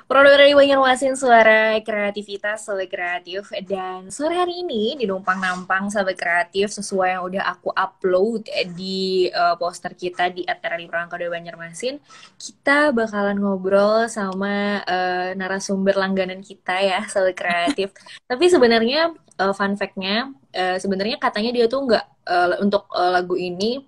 Produk dari Banjarmasin, suara kreativitas, sobat kreatif. Dan sore hari ini di Numpang Nampang, sobat kreatif, sesuai yang udah aku upload di poster kita di acara di Prangkode Banjarmasin, kita bakalan ngobrol sama narasumber langganan kita ya, sobat kreatif. Tapi sebenarnya fun fact-nya, sebenarnya katanya dia tuh nggak untuk lagu ini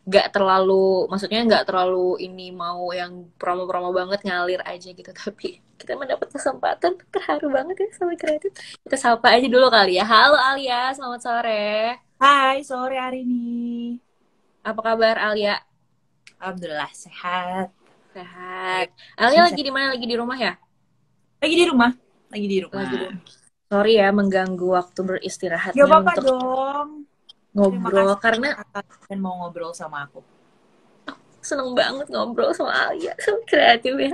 nggak terlalu, maksudnya nggak terlalu ini mau yang promo-promo banget ngalir aja gitu, tapi kita mendapat kesempatan terharu banget ya sama kreatif. Kita sapa aja dulu kali ya. Halo Alia, selamat sore. Hai, sore hari ini. Apa kabar Alia? Alhamdulillah sehat. Sehat. Baik. Alia Ini lagi di mana? Lagi di rumah ya? lagi di rumah, lagi di Lagi rumah. di rumah. Sorry ya mengganggu waktu Gak beristirahatnya apa-apa untuk dong. Terima ngobrol kasih karena dan mau ngobrol sama aku. seneng banget ngobrol sama Alia, sama kreatif ya.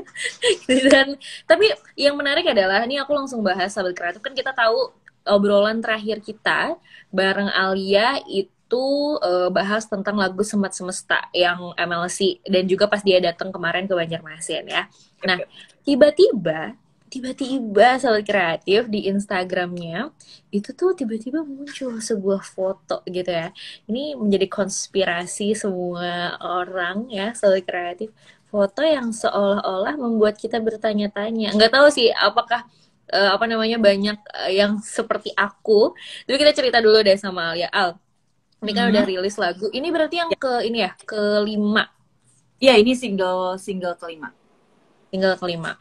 Dan tapi yang menarik adalah ini aku langsung bahas sahabat kreatif, kan kita tahu obrolan terakhir kita bareng Alia itu bahas tentang lagu Semat Semesta yang MLC dan juga pas dia datang kemarin ke Banjarmasin ya. Yap, Nah, yap. tiba-tiba tiba-tiba sahabat kreatif di Instagramnya itu tuh tiba-tiba muncul sebuah foto gitu ya. Ini menjadi konspirasi semua orang ya, sahabat kreatif, foto yang seolah-olah membuat kita bertanya-tanya. Nggak tahu sih apakah apa namanya banyak yang seperti aku. Tapi kita cerita dulu deh sama Alia. Al, ini kan udah Hmm. rilis lagu. Ini berarti yang Ya, ke ini ya, kelima, ya, ini single single kelima. tinggal kelima.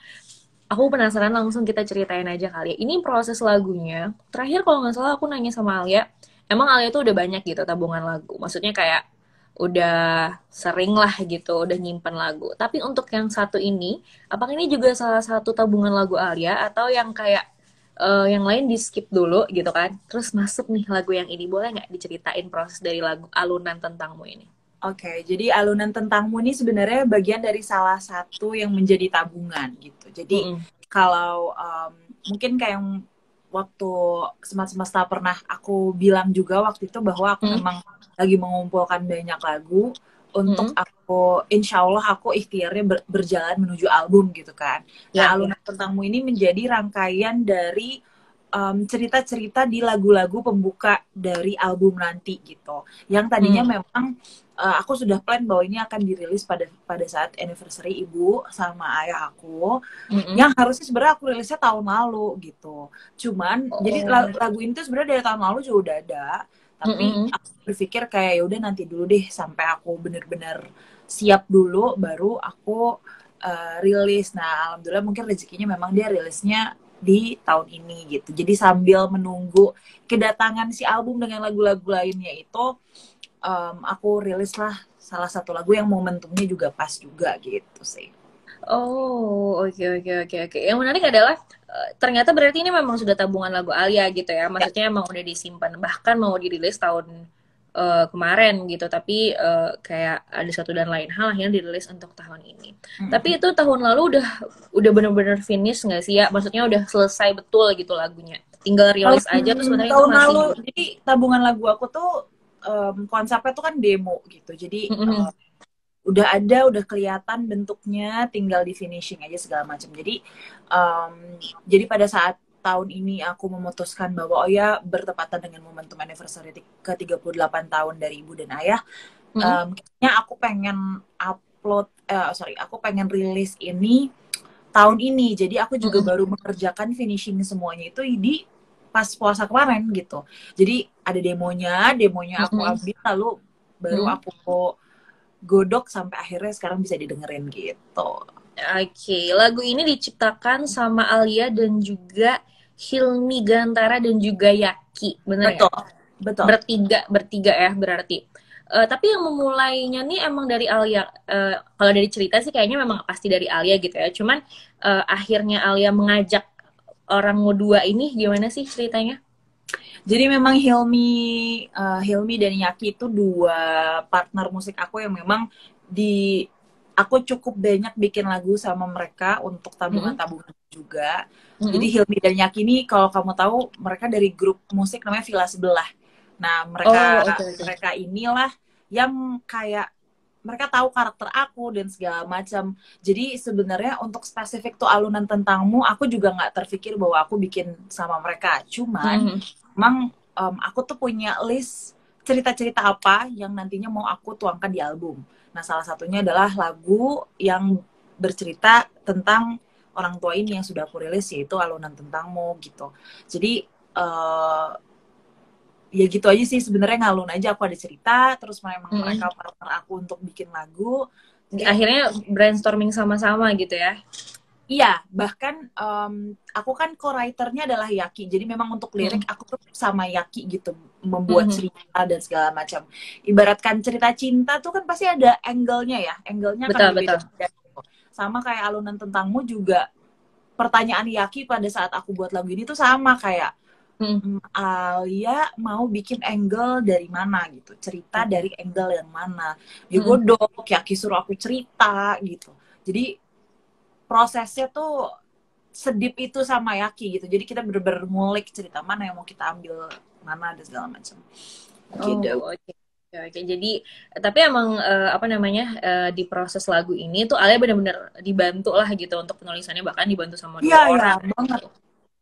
Aku penasaran, langsung kita ceritain aja kali ya. Ini proses lagunya. Terakhir kalau nggak salah aku nanya sama Alia, emang Alia tuh udah banyak gitu tabungan lagu. Maksudnya kayak udah sering lah gitu, udah nyimpen lagu. Tapi untuk yang satu ini, apakah ini juga salah satu tabungan lagu Alia atau yang kayak yang lain di skip dulu gitu kan? Terus masuk nih lagu yang ini, boleh nggak diceritain proses dari lagu Alunan Tentangmu ini? Oke, jadi alunan tentangmu ini sebenarnya bagian dari salah satu yang menjadi tabungan gitu. Jadi Mm-mm. kalau mungkin kayak yang waktu Semat Semesta pernah aku bilang juga waktu itu bahwa aku Mm-mm. memang lagi mengumpulkan banyak lagu untuk Mm-mm. aku, insya Allah aku ikhtiarnya berjalan menuju album gitu kan. Nah, Ya, ya. alunan tentangmu ini menjadi rangkaian dari cerita-cerita di lagu-lagu pembuka dari album nanti gitu. Yang tadinya Mm. memang aku sudah plan bahwa ini akan dirilis pada pada saat anniversary ibu sama ayah aku, Mm-mm. yang harusnya sebenarnya aku rilisnya tahun lalu gitu. Cuman jadi Oh. lagu ini tuh sebenarnya dari tahun lalu juga udah ada, tapi Mm-mm. aku berpikir kayak ya udah nanti dulu deh sampai aku bener-bener siap dulu baru aku rilis. Nah, alhamdulillah mungkin rezekinya memang dia rilisnya di tahun ini gitu. Jadi sambil menunggu kedatangan si album dengan lagu-lagu lainnya itu, aku rilis lah salah satu lagu yang momentumnya juga pas juga gitu sih. Oh, oke oke oke oke. Yang menarik adalah ternyata berarti ini memang sudah tabungan lagu Alia gitu ya. Ya. Maksudnya emang udah disimpan, bahkan mau dirilis tahun kemarin gitu. Tapi kayak ada satu dan lain hal yang dirilis untuk tahun ini. Tapi itu tahun lalu udah bener-bener finish nggak sih ya? Maksudnya udah selesai betul gitu lagunya. Tinggal Tahun, rilis aja tuh sebenarnya itu tahun masih. lalu, jadi tabungan lagu aku tuh konsepnya tuh kan demo gitu. Jadi Mm-mm. udah ada, udah kelihatan bentuknya, tinggal di finishing aja segala macam. Um, jadi pada saat tahun ini aku memutuskan bahwa oh ya bertepatan dengan momentum anniversary ke 38 tahun dari ibu dan ayah, Mm-mm. kayaknya aku pengen upload, aku pengen rilis ini tahun ini. Jadi aku juga Mm-mm. baru mengerjakan finishing semuanya itu di pas puasa kemarin gitu. Jadi ada demonya aku Mm-mm. ambil lalu baru Mm-mm. aku godok sampai akhirnya sekarang bisa didengerin gitu. Oke, lagu ini diciptakan sama Alia dan juga Hilmi Gantara dan juga Yaki, bener nggak? Betul, betul. Bertiga, bertiga ya berarti. Tapi yang memulainya nih emang dari Alia. Kalau dari cerita sih kayaknya memang pasti dari Alia gitu ya. Cuman akhirnya Alia mengajak orang dua ini gimana sih ceritanya? Jadi memang Hilmi dan Yaki itu dua partner musik aku yang memang di aku cukup banyak bikin lagu sama mereka untuk Mm-mm. tabungan-tabungan juga. Jadi Mm-mm. Hilmi dan Yaki ini kalau kamu tahu mereka dari grup musik namanya Villa Sebelah. Nah, Oh, mereka oke oke. mereka inilah yang kayak mereka tahu karakter aku dan segala macam. Jadi sebenarnya untuk spesifik tuh alunan tentangmu, aku juga nggak terpikir bahwa aku bikin sama mereka. Cuman, emang aku tuh punya list cerita-cerita apa yang nantinya mau aku tuangkan di album. Nah, salah satunya adalah lagu yang bercerita tentang orang tua ini yang sudah aku rilis, yaitu alunan tentangmu gitu. Jadi ya gitu aja sih sebenarnya, ngalun aja, aku ada cerita terus memang mereka partner aku untuk bikin lagu. Jadi akhirnya brainstorming sama-sama gitu ya. iya, bahkan aku kan co-writernya adalah Yaki, jadi memang untuk lirik aku tuh sama Yaki gitu, membuat cerita dan segala macam. Ibaratkan cerita cinta tuh kan pasti ada angle-nya ya, angle-nya akan Betul, betul. berbeda. Sama kayak alunan tentangmu juga, pertanyaan Yaki pada saat aku buat lagu ini tuh sama kayak, Alia mau bikin angle dari mana gitu, cerita dari angle yang mana, digodok, Yaki suruh aku cerita gitu. Jadi prosesnya tuh sedip itu sama Yaki gitu. Jadi kita bener-bener ngulik cerita mana yang mau kita ambil, mana, dan segala macam. Gitu. Oh, oke. Oke, jadi tapi emang apa namanya di proses lagu ini tuh Alia benar-benar dibantu lah gitu untuk penulisannya, bahkan dibantu sama Iya, dua iya, orang banget. gitu.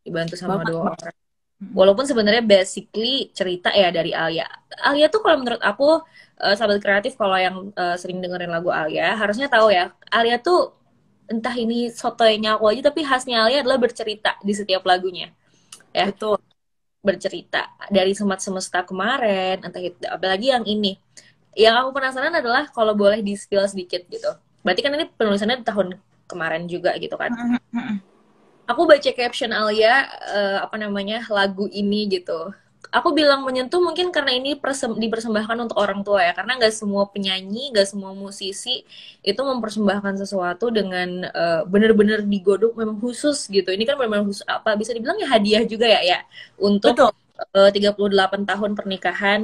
Dibantu sama Banget, dua banget. orang. Walaupun sebenarnya basically cerita ya dari Alia. Alia tuh kalau menurut aku sahabat kreatif, kalau yang sering dengerin lagu Alia harusnya tahu ya, Alia tuh entah ini sotoynya aku aja, tapi khasnya Alia adalah bercerita di setiap lagunya. Ya, Betul. bercerita dari Semat Semesta kemarin, entah itu apalagi yang ini. Yang aku penasaran adalah kalau boleh di-spill sedikit gitu. Berarti kan ini penulisannya di tahun kemarin juga gitu kan. Aku baca caption Alia apa namanya lagu ini gitu. Aku bilang menyentuh mungkin karena ini dipersembahkan untuk orang tua ya, karena nggak semua penyanyi, nggak semua musisi itu mempersembahkan sesuatu dengan bener-bener digodok memang khusus gitu. Ini kan benar-benar khusus, apa bisa dibilang ya hadiah juga ya, ya untuk Betul. 38 tahun pernikahan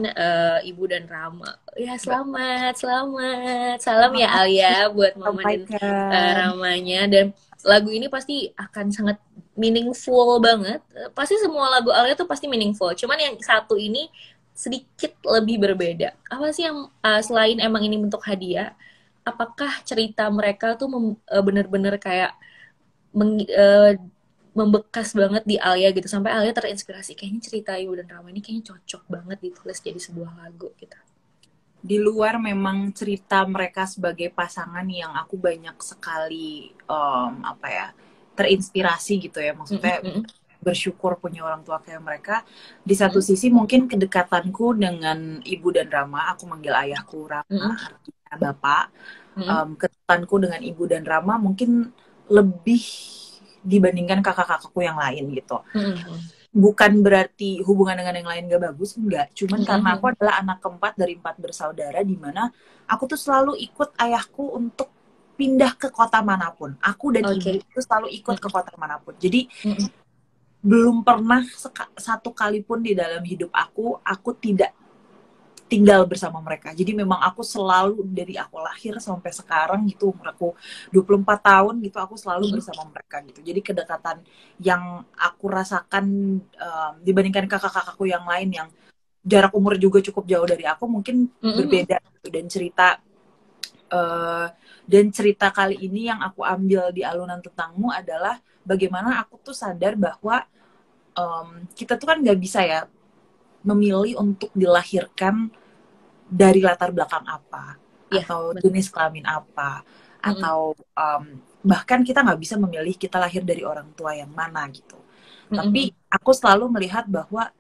Ibu dan Rama. Ya selamat, selamat. Salam ya Alia buat Mama dan Sampaikan. Ramanya. Dan lagu ini pasti akan sangat meaningful banget. Pasti semua lagu Alia tuh pasti meaningful. Cuman yang satu ini sedikit lebih berbeda. Apa sih yang selain emang ini bentuk hadiah, apakah cerita mereka tuh bener-bener kayak membekas banget di Alia gitu, sampai Alia terinspirasi kayaknya cerita Ibu dan Rama ini kayaknya cocok banget ditulis jadi sebuah lagu gitu. Di luar memang cerita mereka sebagai pasangan yang aku banyak sekali apa ya, terinspirasi gitu ya, maksudnya bersyukur punya orang tua kayak mereka. Di satu sisi mungkin kedekatanku dengan Ibu dan Rama, aku manggil ayahku Rama, artinya bapak. Kedekatanku dengan Ibu dan Rama mungkin lebih dibandingkan kakak-kakakku yang lain gitu. Bukan berarti hubungan dengan yang lain gak bagus, enggak. Cuman karena aku adalah anak keempat dari 4 bersaudara, di mana aku tuh selalu ikut ayahku untuk pindah ke kota manapun. Aku dan ibu itu selalu ikut ke kota manapun. Jadi belum pernah satu kali pun di dalam hidup aku tidak tinggal bersama mereka. Jadi memang aku selalu dari aku lahir sampai sekarang gitu, umur aku 24 tahun gitu, aku selalu bersama mereka gitu. Jadi kedekatan yang aku rasakan dibandingkan kakak-kakakku yang lain yang jarak umur juga cukup jauh dari aku, mungkin berbeda gitu. Dan cerita kali ini yang aku ambil di Alunan Tentangmu adalah bagaimana aku tuh sadar bahwa kita tuh kan nggak bisa ya memilih untuk dilahirkan dari latar belakang apa, atau jenis kelamin apa, atau bahkan kita nggak bisa memilih kita lahir dari orang tua yang mana gitu. Tapi aku selalu melihat bahwa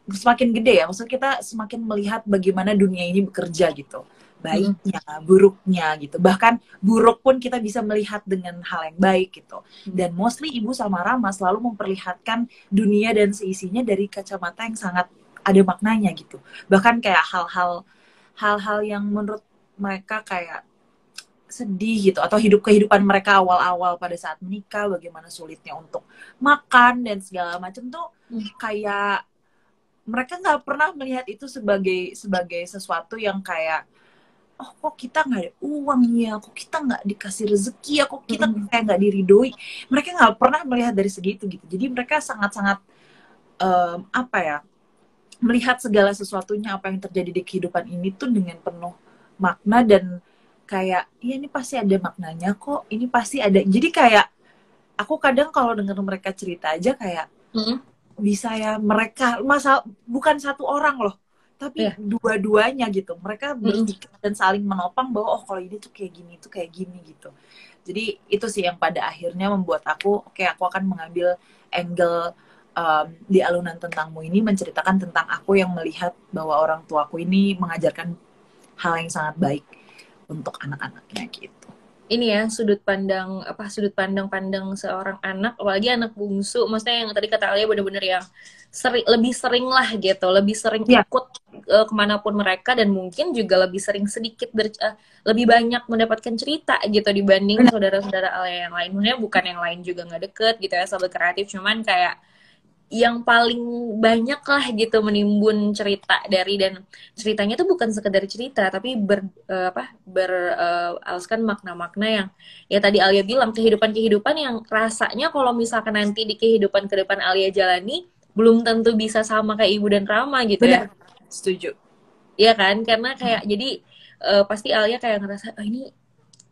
semakin gede ya, maksudnya kita semakin melihat bagaimana dunia ini bekerja gitu, baiknya, buruknya gitu. Bahkan buruk pun kita bisa melihat dengan hal yang baik gitu. Dan mostly Ibu sama Rama selalu memperlihatkan dunia dan seisinya dari kacamata yang sangat ada maknanya gitu. Bahkan kayak hal-hal yang menurut mereka kayak sedih gitu, atau kehidupan mereka awal-awal pada saat menikah, bagaimana sulitnya untuk makan dan segala macam tuh kayak mereka nggak pernah melihat itu sebagai sesuatu yang kayak, oh kok kita nggak ada uang ya, kok kita nggak dikasih rezeki ya, kok kita kayak nggak diridoi. Mereka nggak pernah melihat dari segitu gitu. Jadi mereka sangat-sangat apa ya, melihat segala sesuatunya apa yang terjadi di kehidupan ini tuh dengan penuh makna dan kayak iya ini pasti ada maknanya kok, ini pasti ada. Jadi kayak aku kadang kalau dengar mereka cerita aja kayak Mm-mm. bisa ya mereka masa bukan satu orang loh, tapi Iya. dua-duanya gitu. Mereka Mm-mm. berpikir dan saling menopang bahwa oh kalau ini tuh kayak gini tuh kayak gini gitu. Jadi itu sih yang pada akhirnya membuat aku oke aku akan mengambil angle di alunan tentangmu ini menceritakan tentang aku yang melihat bahwa orang tuaku ini mengajarkan hal yang sangat baik untuk anak-anaknya gitu. Ini ya sudut pandang seorang anak, apalagi anak bungsu, maksudnya yang tadi kata Alia bener-bener yang lebih sering lah gitu, lebih sering Ya, ikut kemanapun mereka, dan mungkin juga lebih sering lebih banyak mendapatkan cerita gitu dibanding benar. saudara-saudara Alia yang lain. Maksudnya bukan yang lain juga nggak deket gitu ya, sahabat kreatif, cuman kayak yang paling banyak lah gitu menimbun cerita dari, dan ceritanya tuh bukan sekedar cerita tapi beralaskan makna-makna yang ya tadi Alia bilang, kehidupan-kehidupan yang rasanya kalau misalkan nanti di kehidupan ke depan Alia jalani belum tentu bisa sama kayak Ibu dan Rama gitu ya. Benar. Setuju. Iya kan, karena kayak Hmm. jadi pasti Alia kayak ngerasa oh, ini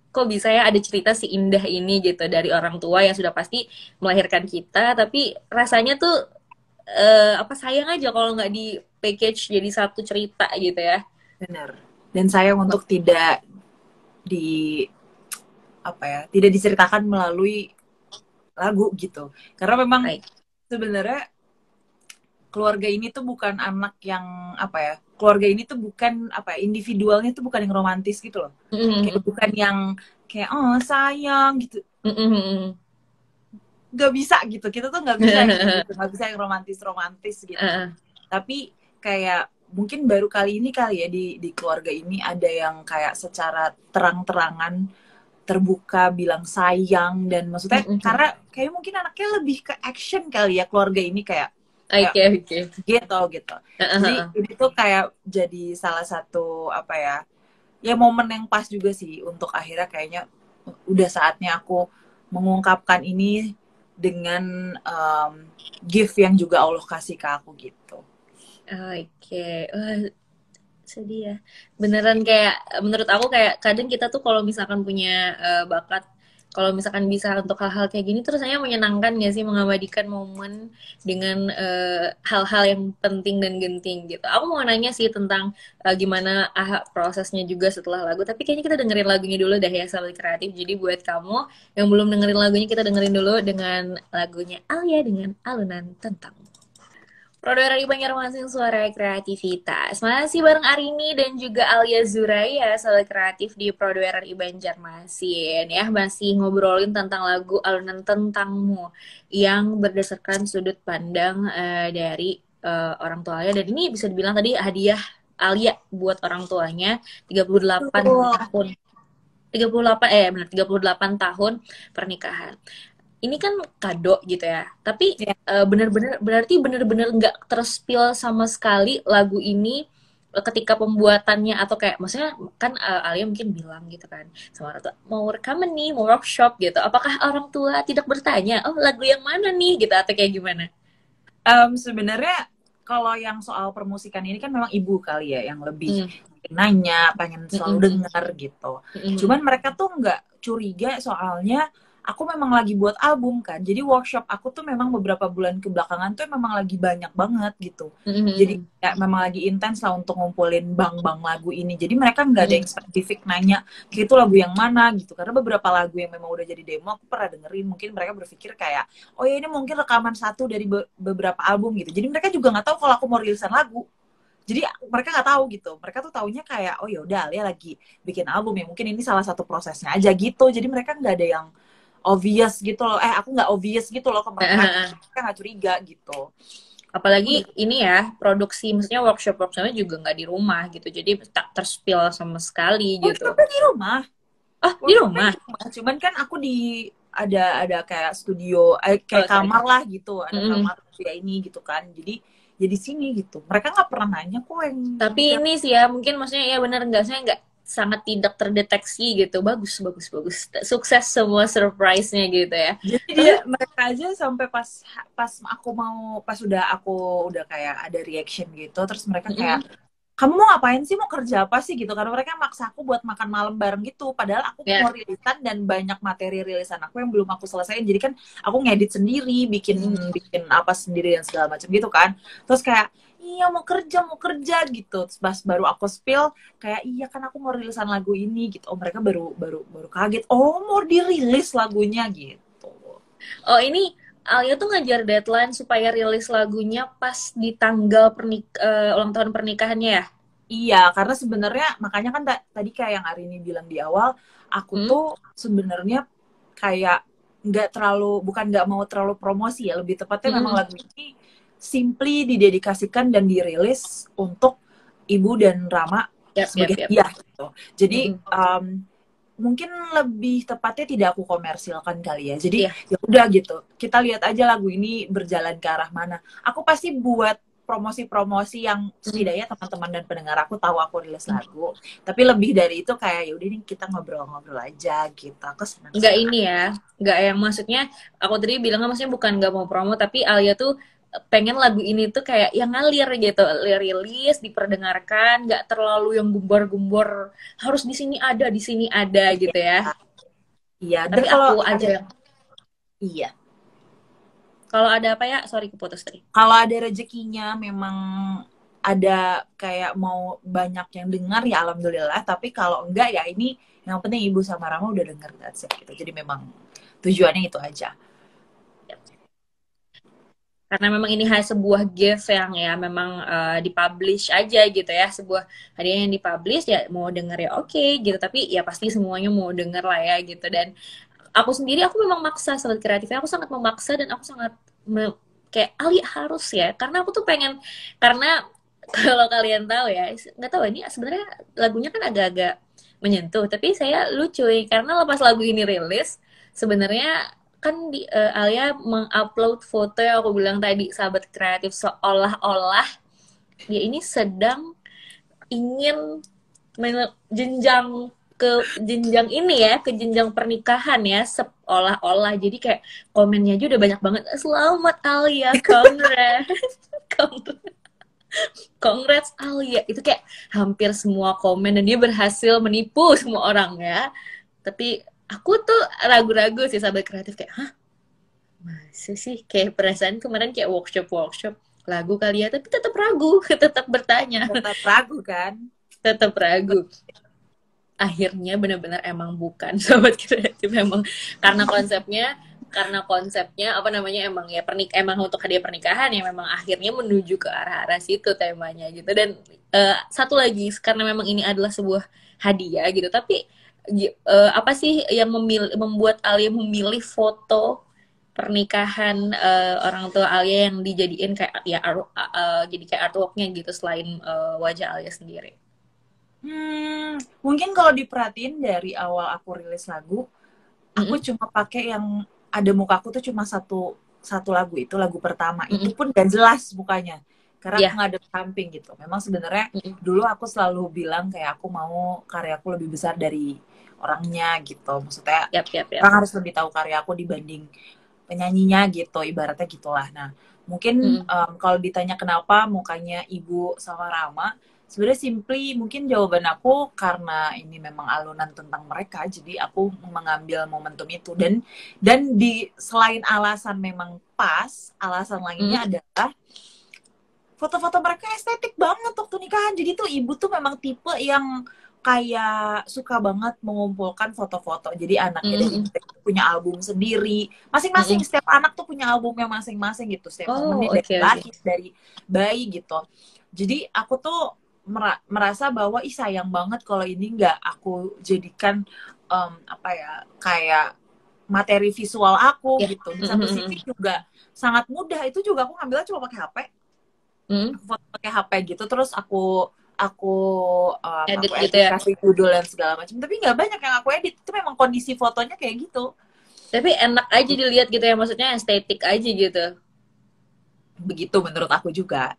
kok bisa ya ada cerita si indah ini gitu dari orang tua yang sudah pasti melahirkan kita, tapi rasanya tuh apa sayang aja kalau nggak di package jadi satu cerita gitu ya. Benar. Dan sayang untuk tidak di apa ya, tidak diceritakan melalui lagu gitu. Karena memang Baik. sebenarnya keluarga ini tuh bukan anak yang apa ya, keluarga ini tuh bukan apa ya, individualnya tuh bukan yang romantis gitu loh, kayak Mm-mm. bukan yang kayak oh sayang gitu, Mm-mm. nggak bisa gitu, kita tuh nggak bisa yang kayak gitu, nggak bisa yang romantis romantis gitu. Tapi kayak mungkin baru kali ini kali ya di keluarga ini ada yang kayak secara terang-terangan terbuka bilang sayang, dan maksudnya Mm-mm. karena kayak mungkin anaknya lebih ke action kali ya keluarga ini, kayak kayak Oke, oke. gitu gitu. Jadi ini tuh kayak jadi salah satu apa ya, ya momen yang pas juga sih untuk akhirnya kayaknya udah saatnya aku mengungkapkan ini dengan gift yang juga Allah kasih ke aku gitu. Oke. Wah, sedih ya. Beneran kayak menurut aku kayak kadang kita tuh kalau misalkan punya bakat, kalau misalkan bisa untuk hal-hal kayak gini terus saya menyenangkan gak sih mengabadikan momen dengan hal-hal yang penting dan genting gitu. Aku mau nanya sih tentang gimana prosesnya juga setelah lagu, tapi kayaknya kita dengerin lagunya dulu dah ya sahabat kreatif. Jadi buat kamu yang belum dengerin lagunya, kita dengerin dulu dengan lagunya Alia dengan Alunan Tentang. Produk dari Banjarmasin Suara Kreativitas. Masih bareng Arini dan juga Alia Zuraya, sahabat kreatif di Produk RRI Banjarmasin ya. Masih ngobrolin tentang lagu Alunan Tentangmu yang berdasarkan sudut pandang dari orang tuanya. Dan ini bisa dibilang tadi hadiah Alia buat orang tuanya 38 Betul. tahun. 38 benar 38 tahun pernikahan. Ini kan kado gitu ya. Tapi Ya, benar-benar berarti benar-benar nggak terspill sama sekali lagu ini ketika pembuatannya, atau kayak maksudnya kan Alia mungkin bilang gitu kan sama orang tua mau rekaman nih, mau workshop gitu. Apakah orang tua tidak bertanya, "Oh, lagu yang mana nih?" gitu atau kayak gimana? sebenarnya kalau yang soal permusikan ini kan memang ibu kali ya yang lebih Hmm. nanya, pengen Mm, selalu mm, mm, dengar gitu. mm, Cuman mereka tuh nggak curiga soalnya aku memang lagi buat album kan. Jadi workshop aku tuh memang beberapa bulan kebelakangan tuh memang lagi banyak banget gitu. mm, mm, Jadi mm, ya memang lagi intens lah untuk ngumpulin bang-bang lagu ini. Jadi mereka nggak ada mm, yang spesifik nanya, kayak itu lagu yang mana gitu. Karena beberapa lagu yang memang udah jadi demo aku pernah dengerin. Mungkin mereka berpikir kayak, oh ya ini mungkin rekaman satu dari beberapa album gitu. Jadi mereka juga nggak tahu kalau aku mau rilisan lagu. Jadi mereka nggak tahu gitu, mereka tuh taunya kayak oh ya udah Alia lagi bikin album ya, mungkin ini salah satu prosesnya aja gitu. Jadi mereka nggak ada yang obvious gitu loh, aku nggak obvious gitu loh ke mereka, mm. mereka nggak curiga gitu. Udah. Apalagi ini ya produksi, maksudnya workshopnya juga nggak di rumah gitu, jadi tak terspill sama sekali gitu. Workshopnya di rumah, Oh, di workshopnya rumah. di rumah, cuman kan aku di ada kayak studio, Oh, kayak sorry. kamar lah gitu, ada Mm-mm. kamar ya ini gitu kan, jadi sini gitu. Mereka nggak pernah nanya kok yang Tapi detail. ini sih ya mungkin maksudnya ya bener nggak, saya nggak sangat tidak terdeteksi gitu. Bagus, bagus, bagus. Sukses semua surprise-nya gitu ya. Jadi Tapi, mereka aja sampai pas aku udah kayak ada reaction gitu, terus mereka kayak, mm-mm, kamu mau ngapain sih, mau kerja apa sih gitu, karena mereka maksa aku buat makan malam bareng gitu, padahal aku ya, mau rilisan dan banyak materi rilisan aku yang belum aku selesaiin, jadi kan aku ngedit sendiri, bikin mm-mm. bikin apa sendiri dan segala macam gitu kan, terus kayak iya mau kerja gitu, terus pas baru aku spill kayak iya kan aku mau rilisan lagu ini gitu, oh mereka baru baru baru kaget, oh mau dirilis lagunya gitu. Oh ini Alia tuh ngejar deadline supaya rilis lagunya pas di tanggal ulang tahun pernikahannya ya? Iya, karena sebenarnya makanya kan tadi kayak yang Arini bilang di awal, aku Hmm? tuh sebenarnya kayak nggak terlalu, bukan nggak mau terlalu promosi ya, lebih tepatnya memang Mm-mm. lagu ini simply didedikasikan dan dirilis untuk Ibu dan Rama Yap, yap, sebagai yap. hadiah gitu. Jadi Mm-mm. mungkin lebih tepatnya tidak aku komersilkan kali ya. Jadi Iya. ya udah gitu. Kita lihat aja lagu ini berjalan ke arah mana. Aku pasti buat promosi-promosi yang Mm. setidaknya teman-teman dan pendengar aku tahu aku rilis lagu. Tapi lebih dari itu kayak ya udah nih kita ngobrol-ngobrol aja gitu. Aku Nggak senang-senang. ini ya, nggak yang maksudnya aku tadi bilangnya maksudnya bukan nggak mau promo tapi Alia tuh pengen lagu ini tuh kayak yang ngalir gitu, rilis, diperdengarkan, nggak terlalu yang gumbar-gumbor harus di sini ada Iya, gitu ya. iya. Dan Tapi kalau aku ada, aja yang iya, kalau ada apa ya, sorry keputus tadi. kalau ada rezekinya memang ada kayak mau banyak yang dengar ya alhamdulillah, tapi kalau enggak ya ini yang penting Ibu sama Rama udah denger, that's it gitu. Jadi memang tujuannya itu aja. Karena memang ini hanya sebuah gift yang ya memang dipublish aja gitu ya, sebuah hadiah yang dipublish ya mau denger ya oke gitu, tapi ya pasti semuanya mau denger lah ya gitu. Dan aku sendiri aku memang maksa sobat kreatifnya, aku sangat memaksa dan aku sangat kayak Ali harus ya, karena aku tuh pengen, karena kalau kalian tahu ya nggak tahu ini sebenarnya lagunya kan agak-agak menyentuh tapi saya lucu karena lepas lagu ini rilis sebenarnya kan Alia mengupload foto yang aku bilang tadi sahabat kreatif seolah-olah dia ini sedang ingin jenjang ke jenjang ini ya, ke jenjang pernikahan ya, seolah-olah. Jadi kayak komennya aja udah banyak banget. Selamat Alia, congrats. Congrats Alia. Itu kayak hampir semua komen dan dia berhasil menipu semua orang ya. Tapi aku tuh ragu-ragu sih sahabat kreatif kayak, hah? Masa sih? Kayak perasaan kemarin kayak workshop lagu kali ya, tapi tetap ragu, tetap bertanya, Tetap ragu kan? tetap ragu. Akhirnya benar-benar emang bukan sahabat kreatif memang karena konsepnya apa namanya emang ya emang untuk hadiah pernikahan ya memang akhirnya menuju ke arah-arah situ temanya gitu. Dan satu lagi karena memang ini adalah sebuah hadiah gitu, tapi apa sih yang membuat Alia memilih foto pernikahan orang tua Alia yang dijadiin kayak ya jadi kayak artworknya gitu selain wajah Alia sendiri. Mungkin kalau diperhatiin dari awal aku rilis lagu, aku Mm-mm, cuma pakai yang ada mukaku tuh cuma satu satu lagu, itu lagu pertama. Itu mm-mm. pun gak jelas mukanya. Karena aku Ya, ngadep samping gitu. Memang sebenarnya mm-mm. dulu aku selalu bilang kayak aku mau karyaku lebih besar dari orangnya gitu. Maksudnya Yap, yap, yap. orang harus lebih tahu karya aku dibanding penyanyinya gitu, ibaratnya gitulah. Nah, mungkin Mm-mm. kalau ditanya kenapa mukanya Ibu sama Rama, sebenarnya simply mungkin jawaban aku karena ini memang alunan tentang mereka, jadi aku mengambil momentum itu. Dan di selain alasan memang pas, alasan Mm. lainnya adalah foto-foto mereka estetik banget waktu nikahan. Jadi tuh ibu tuh memang tipe yang kayak suka banget mengumpulkan foto-foto. Jadi anaknya dan Mm-mm. ibu punya album sendiri. Masing-masing Mm-mm. setiap anak tuh punya albumnya masing-masing gitu. Setiap Oh, momennya dari oke, oke. lahir, dari bayi gitu. Jadi aku tuh merasa bahwa ih sayang banget kalau ini nggak aku jadikan apa ya, kayak materi visual aku Ya. gitu. Di satu sisi Mm-mm. juga sangat mudah, itu juga aku ngambilnya cuma pakai HP, Mm. aku foto pakai HP gitu, terus aku Edit aku gitu edit ya. kasih judul dan segala macam, tapi nggak banyak yang aku edit, itu memang kondisi fotonya kayak gitu. Tapi enak aja dilihat gitu ya, maksudnya estetik aja gitu. Begitu menurut aku juga.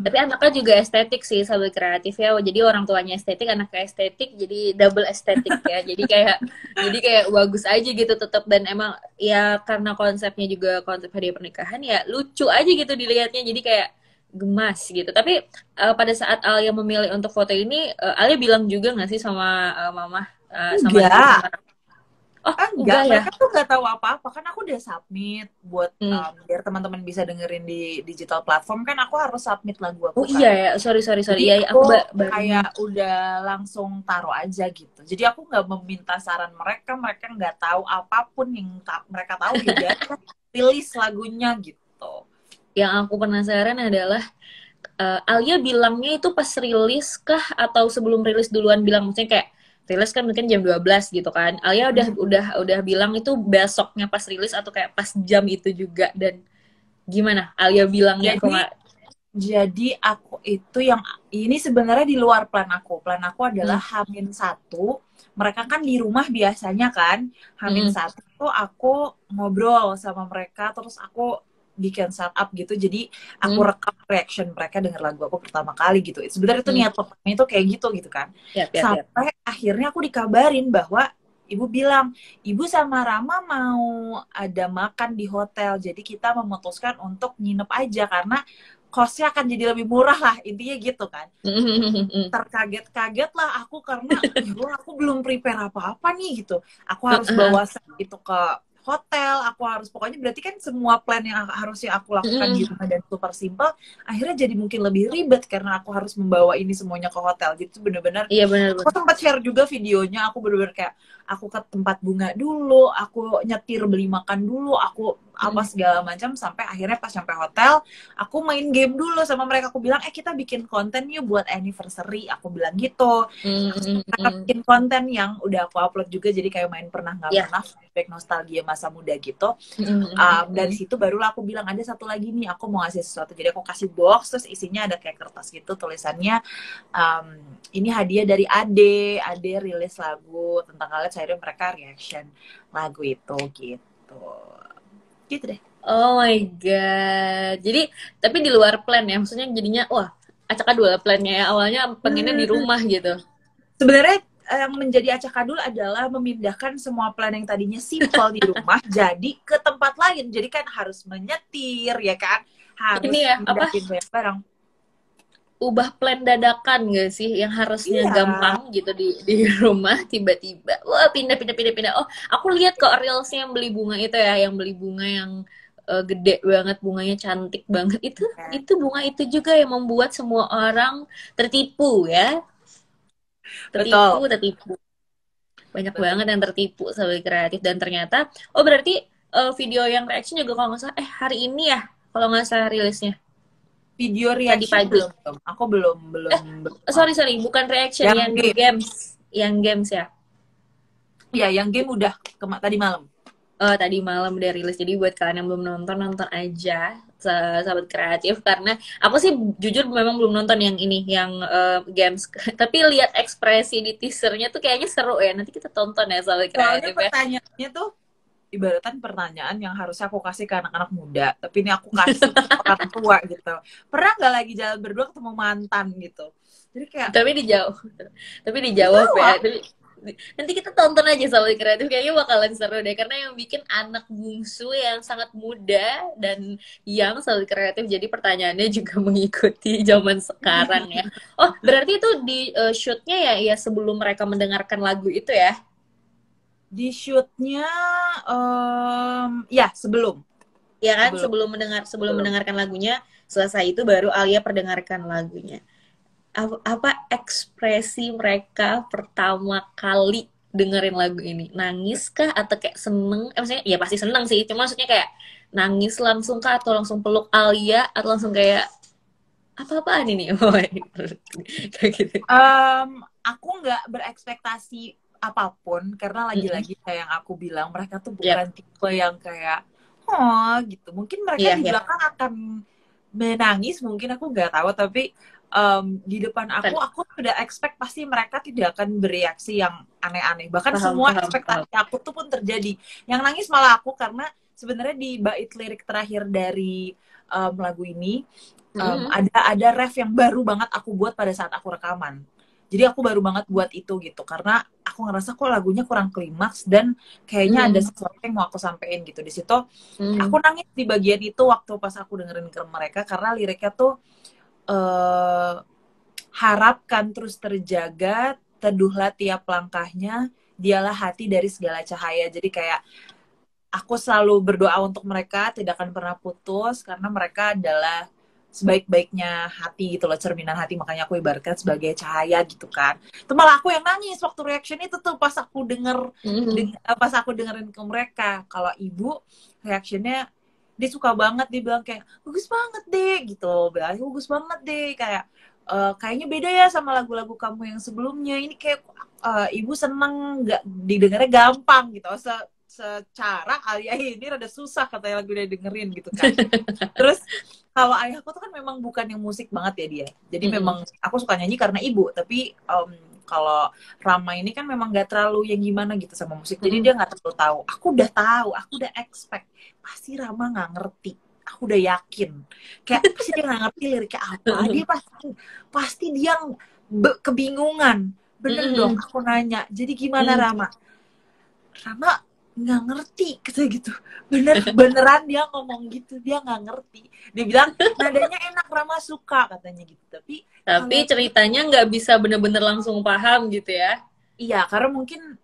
Tapi anaknya juga estetik sih, sahabat kreatif ya. Jadi orang tuanya estetik, anaknya estetik, jadi double estetik ya. Jadi kayak bagus aja gitu tetap, dan emang ya karena konsepnya juga konsep hadiah pernikahan ya lucu aja gitu dilihatnya. Jadi kayak gemas gitu. Tapi pada saat Alia memilih untuk foto ini, Alia bilang juga nggak sih sama mama, sama ibu, Enggak. sama oh Enggak, enggak ya. mereka tuh nggak tahu apa-apa kan aku udah submit buat Hmm. biar teman-teman bisa dengerin di digital platform kan aku harus submit lagu Oh aku iya kan. ya, sorry sorry sorry. Jadi Iya, iya, aku aku baru. kayak udah langsung taruh aja gitu. Jadi aku nggak meminta saran mereka, mereka nggak tahu apapun yang mereka tahu ya udah rilis lagunya gitu. Yang aku penasaran adalah Alia bilangnya itu pas rilis kah atau sebelum rilis duluan bilang, maksudnya kayak rilis kan mungkin jam 12 gitu kan. Alia udah bilang itu besoknya pas rilis atau kayak pas jam itu juga, dan gimana Alia bilangnya ke Jadi Jadi aku itu yang ini sebenarnya di luar plan aku. Plan aku adalah hmm, H-1. Mereka kan di rumah biasanya kan. hmm, H-1 tuh aku ngobrol sama mereka terus aku bikin setup gitu. Jadi aku hmm, rekam reaction mereka denger lagu aku pertama kali gitu. Sebenarnya itu hmm. niat pertamanya itu kayak gitu gitu kan. Yap, yap, yap. Sampai akhirnya aku dikabarin bahwa ibu bilang, ibu sama Rama mau ada makan di hotel. Jadi kita memutuskan untuk nginep aja karena kosnya akan jadi lebih murah lah intinya gitu kan. Terkaget-kaget lah aku karena ya Allah, aku belum prepare apa-apa nih gitu, aku harus bawa set itu ke hotel, aku harus pokoknya berarti kan semua plan yang harusnya aku lakukan di rumah dan super simple akhirnya jadi mungkin lebih ribet karena aku harus membawa ini semuanya ke hotel. Jadi bener-bener Iya benar aku benar. sempat share juga videonya, aku bener-bener kayak aku ke tempat bunga dulu, aku nyetir beli makan dulu, aku apa segala macam sampai akhirnya pas sampai hotel aku main game dulu sama mereka. Aku bilang kita bikin konten yuk buat anniversary, aku bilang gitu. Mereka bikin konten yang udah aku upload juga jadi kayak main pernah nggak Ya. pernah, flashback nostalgia masa muda gitu. Dari situ barulah aku bilang ada satu lagi nih aku mau ngasih sesuatu, jadi aku kasih box terus isinya ada kayak kertas gitu tulisannya um, ini hadiah dari Ade. Ade rilis lagu tentang kalian, akhirnya mereka reaction lagu itu gitu gitu deh. Oh my god. Jadi tapi di luar plan ya. Maksudnya jadinya wah, acak adul lah plannya ya. Awalnya pengennya di rumah gitu. Sebenarnya yang menjadi acak-adul adalah memindahkan semua plan yang tadinya simple di rumah jadi ke tempat lain. Jadi kan harus menyetir ya kan, Ini harus ya, apa, pindahin banyak barang. ubah plan dadakan gak sih, yang harusnya Iya, gampang gitu di rumah tiba-tiba wah pindah pindah pindah pindah. Oh, aku lihat kok reelsnya yang beli bunga itu ya, yang beli bunga yang gede banget, bunganya cantik banget. Itu bunga itu juga yang membuat semua orang tertipu ya, tertipu betul. tertipu banyak Betul. banget yang tertipu sebagai kreatif. Dan ternyata oh berarti video yang reaction juga kalau nggak salah hari ini ya, kalau nggak salah rilisnya Video tadi reaction pagi. belum. Aku belum. Sorry sorry, bukan reaction, Yang yang game, games, yang games ya. ya yang game udah tadi malam. Tadi malam udah rilis, jadi buat kalian yang belum nonton, nonton aja sahabat kreatif, karena aku sih jujur memang belum nonton yang ini, yang games. Tapi lihat ekspresi di teasernya tuh kayaknya seru ya, nanti kita tonton ya sahabat Soalnya kreatif ya. pertanyaannya tuh ibaratkan pertanyaan yang harusnya aku kasih ke anak-anak muda, tapi ini aku kasih ke orang tua gitu. Pernah nggak lagi jalan berdua ketemu mantan gitu? Jadi kayak Tapi dijawab, tapi dijawab ya. dijawab. Tapi nanti kita tonton aja sahabat kreatif, kayaknya bakalan seru deh, karena yang bikin anak bungsu yang sangat muda dan yang sahabat kreatif, jadi pertanyaannya juga mengikuti zaman sekarang ya. Oh berarti itu di shootnya ya, ya sebelum mereka mendengarkan lagu itu ya. Di shootnya ya sebelum Ya kan, sebelum sebelum sebelum mendengarkan lagunya selesai itu baru Alia perdengarkan lagunya. Apa ekspresi mereka pertama kali dengerin lagu ini? Nangis kah atau kayak seneng? Maksudnya ya pasti seneng sih, cuma maksudnya kayak nangis langsung kah atau langsung peluk Alia atau langsung kayak apa-apaan ini? Kayak gitu. aku nggak berekspektasi apapun karena Mm-mm. lagi-lagi kayak yang aku bilang mereka tuh Yap. bukan tipe yang kayak oh gitu. Mungkin mereka Iya, di iya. belakang akan menangis, mungkin aku nggak tahu, tapi di depan Akan aku sudah expect pasti mereka tidak akan bereaksi yang aneh-aneh. Bahkan paham, semua paham, paham. ekspektasi aku tuh pun terjadi. Yang nangis malah aku karena sebenarnya di bait lirik terakhir dari lagu ini Mm-mm. ada ref yang baru banget aku buat pada saat aku rekaman. Jadi aku baru banget buat itu gitu karena aku ngerasa kok lagunya kurang klimaks dan kayaknya ada Mm-mm. sesuatu yang mau aku sampein gitu. Di situ aku Mm-mm. nangis di bagian itu waktu pas aku dengerin ke mereka karena liriknya tuh eh harapkan terus terjaga, teduhlah tiap langkahnya, dialah hati dari segala cahaya. Jadi kayak aku selalu berdoa untuk mereka tidak akan pernah putus karena mereka adalah sebaik-baiknya hati gitu loh, cerminan hati, makanya aku ibaratkan sebagai cahaya gitu kan. Itu malah aku yang nangis waktu reaction itu tuh pas aku Mm-mm. pas aku dengerin ke mereka. Kalau ibu reactionnya dia suka banget, dia bilang kayak bagus banget deh gitu, bilang bagus banget deh kayak kayaknya beda ya sama lagu-lagu kamu yang sebelumnya, ini kayak ibu seneng nggak didengarnya gampang gitu. Secara Alia ini rada susah katanya lagu dia dengerin gitu kan. Terus kalau ayahku tuh kan memang bukan yang musik banget ya dia. Jadi Mm-mm. memang aku suka nyanyi karena ibu, tapi kalau Rama ini kan memang gak terlalu yang gimana gitu sama musik. Jadi Mm-mm. dia gak terlalu tahu. Aku udah tahu, aku udah expect. Pasti Rama gak ngerti. Aku udah yakin. Kayak pasti dia gak ngerti liriknya apa. Dia Mm-mm. pasti dia kebingungan. Bener dong, Mm-mm. aku nanya. Jadi gimana Mm-mm. Rama? Rama nggak ngerti kata gitu, beneran dia ngomong gitu, dia nggak ngerti. Dia bilang nadanya enak, Rama suka katanya gitu, tapi Tapi kalau ceritanya nggak bisa bener-bener langsung paham gitu ya. iya karena mungkin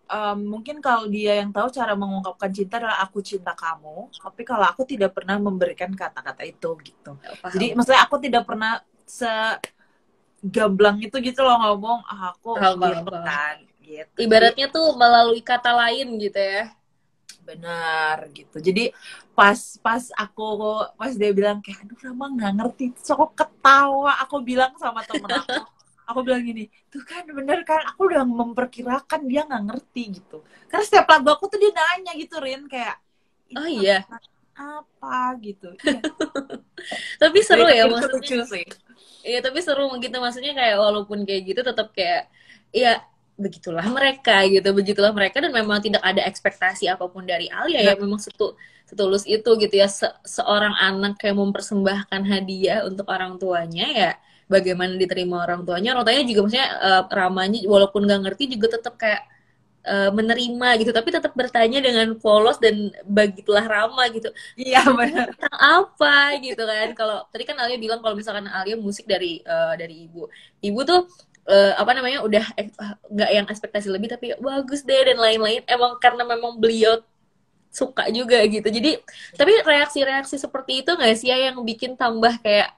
kalau dia yang tahu cara mengungkapkan cinta adalah aku cinta kamu, tapi kalau aku tidak pernah memberikan kata-kata itu gitu. Nggak Jadi paham. maksudnya aku tidak pernah segamblang itu gitu loh ngomong aku Paham, paham, gitu paham. kan gitu. Jadi Ibaratnya tuh melalui kata lain gitu ya. benar gitu. Jadi pas pas dia bilang kayak aduh Rama nggak ngerti, terus aku ketawa, aku bilang sama temen aku bilang gini, tuh kan bener kan, aku udah memperkirakan dia nggak ngerti gitu. Karena setiap lagu aku tuh dia nanya gitu Rin, kayak ini Oh iya. maksudnya apa gitu. Iya. Tapi seru ya Itu maksudnya. lucu sih. Iya, tapi seru gitu maksudnya kayak walaupun kayak gitu tetap kayak ya begitulah mereka gitu, begitulah mereka dan memang tidak ada ekspektasi apapun dari Alia ya, Bener. memang setulus itu gitu ya. Seorang anak kayak mempersembahkan hadiah untuk orang tuanya ya, bagaimana diterima orang tuanya juga maksudnya ramanya walaupun nggak ngerti juga tetap kayak menerima gitu, tapi tetap bertanya dengan polos dan begitulah ramah gitu. Iya Ceritanya bener. tentang apa gitu kan? Kalau tadi kan Alia bilang kalau misalkan Alia musik dari ibu, ibu tuh apa namanya udah nggak yang ekspektasi lebih tapi bagus deh dan lain-lain. Emang karena memang beliau suka juga gitu. Jadi tapi reaksi-reaksi seperti itu nggak sih ya yang bikin tambah kayak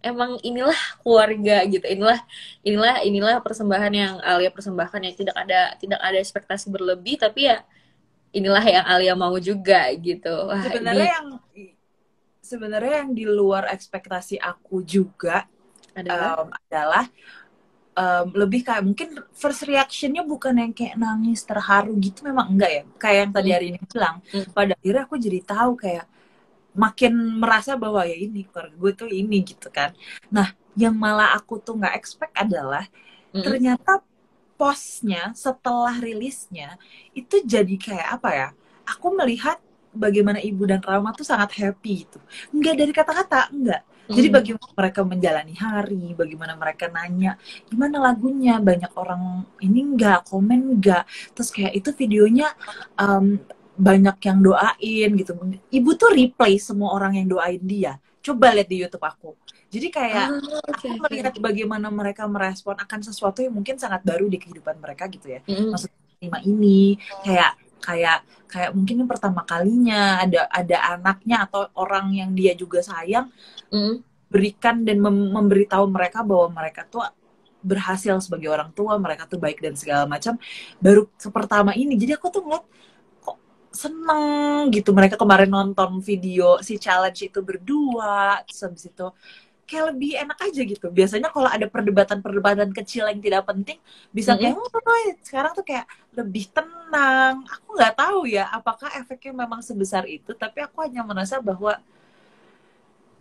emang inilah keluarga gitu, inilah inilah inilah persembahan yang Alia persembahkan yang tidak ada ekspektasi berlebih tapi ya inilah yang Alia mau juga gitu. Wah Sebenarnya ini yang sebenarnya yang di luar ekspektasi aku juga adalah adalah lebih kayak mungkin first reactionnya bukan yang kayak nangis terharu gitu, memang enggak ya kayak yang tadi mm, hari ini bilang. mm, Pada akhirnya aku jadi tahu kayak makin merasa bahwa ya ini keluarga gue tuh ini gitu kan. Nah yang malah aku tuh nggak expect adalah mm, ternyata postnya setelah rilisnya itu jadi kayak apa ya, aku melihat bagaimana ibu dan Rama tuh sangat happy gitu, nggak dari kata-kata enggak. Jadi mm. bagaimana mereka menjalani hari, bagaimana mereka nanya gimana lagunya, banyak orang ini enggak komen enggak, terus kayak itu videonya um, banyak yang doain gitu. Ibu tuh replay semua orang yang doain dia, coba lihat di YouTube aku. Jadi kayak Ah, oke aku oke melihat oke. bagaimana mereka merespon akan sesuatu yang mungkin sangat baru di kehidupan mereka gitu ya. Mm, Maksudnya terima ini kayak kayak kayak mungkin yang pertama kalinya ada anaknya atau orang yang dia juga sayang, mm. berikan dan memberitahu mereka bahwa mereka tuh berhasil sebagai orang tua, mereka tuh baik dan segala macam. Baru pertama ini, jadi aku tuh ngeliat kok seneng gitu. Mereka kemarin nonton video si challenge itu berdua, terus habis itu kayak lebih enak aja gitu. Biasanya kalau ada perdebatan-perdebatan kecil yang tidak penting, bisa kayak, Mm-mm. oh, sekarang tuh kayak lebih tenang. Aku nggak tahu ya, apakah efeknya memang sebesar itu, tapi aku hanya merasa bahwa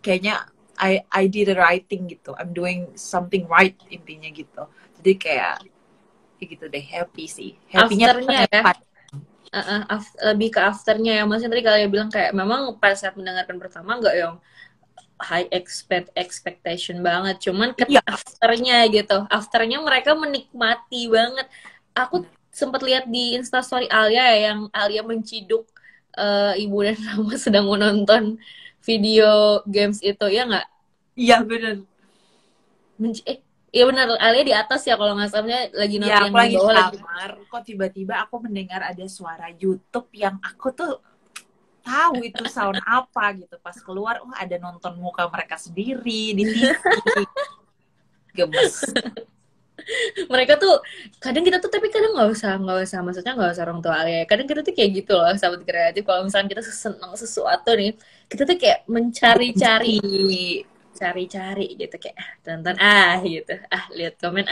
kayaknya I did the right thing gitu. I'm doing something right intinya gitu. Jadi kayak gitu deh, happy sih. Happy-nya tuh Afternya ya, ternyata. lebih ke afternya ya. Maksudnya tadi kalian bilang kayak memang pada saat mendengarkan pertama nggak yang high expectation banget, cuman ke Iya, afternya gitu, afternya mereka menikmati banget. Aku benar. sempat lihat di instastory Alia ya, yang Alia menciduk ibu dan Rama sedang menonton video games itu, ya nggak? Iya benar. Iya benar, Alia di atas ya kalau nggak salahnya, lagi Iya, yang aku di lagi di bawah lagi. kamar, kok tiba-tiba aku mendengar ada suara YouTube yang aku tuh tahu itu sound apa gitu. Pas keluar, oh ada nonton muka mereka sendiri di TV. Gemes. Mereka tuh kadang kita tuh, tapi kadang nggak usah maksudnya nggak usah orang tua Alia, kadang kita tuh kayak gitu loh sahabat kreatif, kalau misalnya kita seneng sesuatu nih, kita tuh kayak mencari-cari, Janji. cari-cari gitu, kayak tonton gitu, lihat komen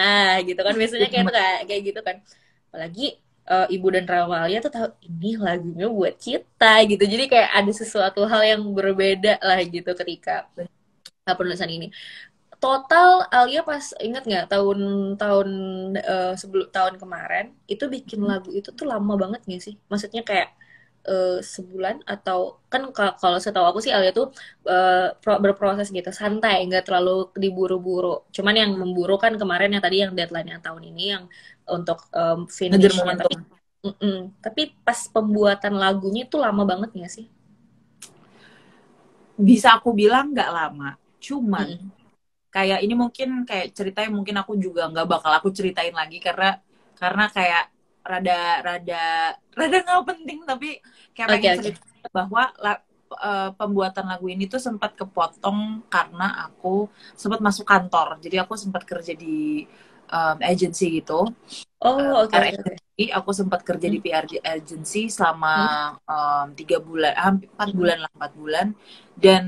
gitu kan, biasanya kayak gitu kan. Apalagi Ibu dan Ramalia tuh tahu ini lagunya buat kita gitu, jadi kayak ada sesuatu hal yang berbeda lah gitu ketika penulisan ini. Total Alia pas ingat nggak tahun-tahun sebelum tahun kemarin itu bikin lagu itu tuh lama banget nggak sih? Maksudnya kayak sebulan, atau kan kalau setahu aku sih Alia tuh berproses gitu santai, nggak terlalu diburu-buru. Cuman yang memburu kan kemarin yang tadi yang deadline yang tahun ini yang untuk Ngejar finishnya. momentum. Tapi pas pembuatan lagunya itu lama banget nggak sih? Bisa aku bilang nggak lama. Cuman Mm-mm. kayak ini mungkin kayak ceritanya mungkin aku juga nggak bakal aku ceritain lagi karena kayak rada rada rada nggak penting tapi kayak Oke, pengen oke. cerita bahwa pembuatan lagu ini tuh sempat kepotong karena aku sempat masuk kantor jadi aku sempat kerja di agency gitu. Oh, oke, PR oke, oke. agency aku sempat kerja di Mm, PR agency selama mm, 3 bulan hampir 4 bulan mm. lah 4 bulan dan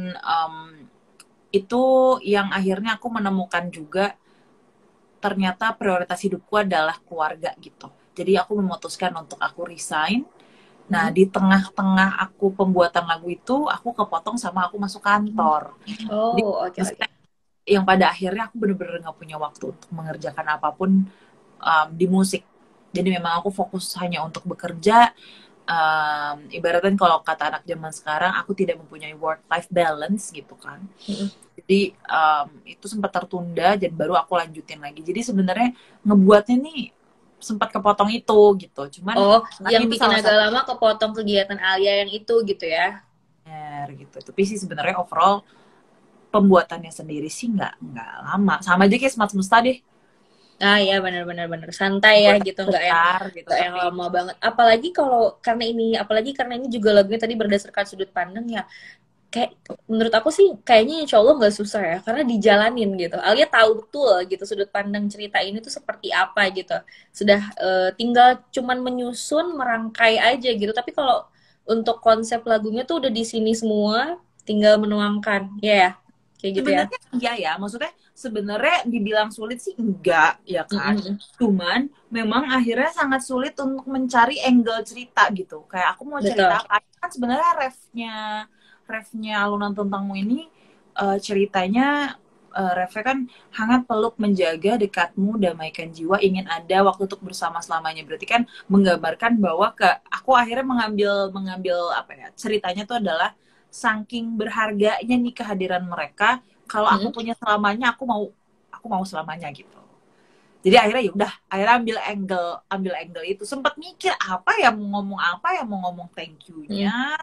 itu yang akhirnya aku menemukan juga ternyata prioritas hidupku adalah keluarga gitu. Jadi aku memutuskan untuk aku resign. Nah, Mm. di tengah-tengah aku pembuatan lagu itu, aku kepotong sama aku masuk kantor. Jadi, Oh, oke, oke. maksudnya yang pada akhirnya aku bener-bener gak punya waktu untuk mengerjakan apapun di musik. Jadi memang aku fokus hanya untuk bekerja. Ibaratnya kalau kata anak zaman sekarang, aku tidak mempunyai work-life balance gitu kan. Mm-mm. Jadi itu sempat tertunda dan baru aku lanjutin lagi. Jadi sebenarnya ngebuatnya nih sempat kepotong itu gitu. Cuman Oh, tapi yang itu bikin salah agak satu lama kepotong kegiatan Alia yang itu gitu ya. gitu. Tapi sih sebenarnya overall pembuatannya sendiri sih nggak lama. Sama aja kayak Smart Semesta deh. Ah ya, benar-benar benar. Santai ya Pembuatan gitu, besar gitu nggak yang tapi lama banget. Apalagi karena ini juga lagunya tadi berdasarkan sudut pandang ya. Kayak menurut aku sih kayaknya insya Allah nggak susah ya, karena dijalanin gitu. Alia tahu betul gitu sudut pandang cerita ini tuh seperti apa gitu. Sudah tinggal cuman menyusun, merangkai aja gitu. Tapi kalau untuk konsep lagunya tuh udah di sini semua, tinggal menuangkan. Ya, yeah, kayak gitu ya. sebenarnya iya ya, maksudnya sebenarnya dibilang sulit sih enggak ya kan. Mm-mm. Cuman memang akhirnya sangat sulit untuk mencari angle cerita gitu. Kayak aku mau Betul. cerita apa kan sebenarnya refnya alunan tentangmu ini ceritanya refnya kan hangat peluk menjaga dekatmu damaikan jiwa ingin ada waktu untuk bersama selamanya berarti kan menggambarkan bahwa aku akhirnya mengambil mengambil apa ya ceritanya tuh adalah saking berharganya nih kehadiran mereka kalau aku Mm-mm. punya selamanya aku mau selamanya gitu jadi akhirnya ya udah akhirnya ambil angle itu sempat mikir apa ya mau ngomong thank Mm-mm. you-nya